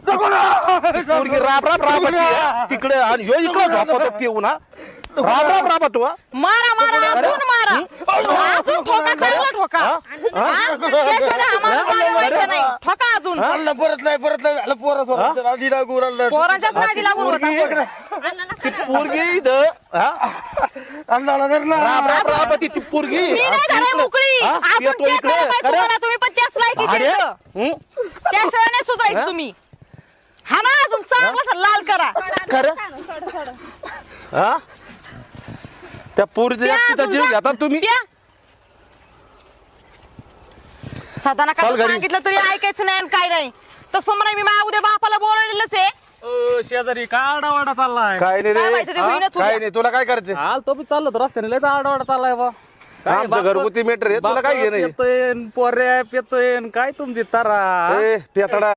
पोरगी राब राब राब तिकडे आणि ह्यो इकडे झोपतो पिऊन हा राब राब राब तू मारा मारा अजून मारा अजून ठोका चांगला ठोका त्याशिवाय आम्हाला मागे व्हायचं नाही ठोका अजून परत नाही झालं पोरा आधी लागू राहिलं पोरांच्याच नादी लागून होता ती पोरगी इथं अण्णाला धर ना. राब राब राब ती पोरगी मी नाही धराय मोकळी अजून येतो ते इकडे करा बाई तुम्हाला, तुम्ही पण त्याच लायकीचे अरे आहेत. त्याशिवाय नाही सुधारायचं तुम्ही हा ना अजून चांगला लाल करा खरं हा त्या पोरीचा तिचा जीव घेता तुम्ही सदाना चल काय घरी. सांगितलं तरी ऐकायचं नाही आणि काय नाही तसं पण नाही मी माझ्या उद्या बापाला बोलवलेलंच आहे शेजारी काय आडावाडा चाललाय काय नाही काय व्हायचं ते रे होईनच काय उद्या. नाही तुला काय करायचं हाल तो बी चाललो होतो रस्त्याने लयच आडावाडा चाललाय बा आमचं घरगुती मॅटर आहे तुला काय घेणं आहे? येतोय पोऱ्या पेतोय काय तुमची तारा ए पेतडा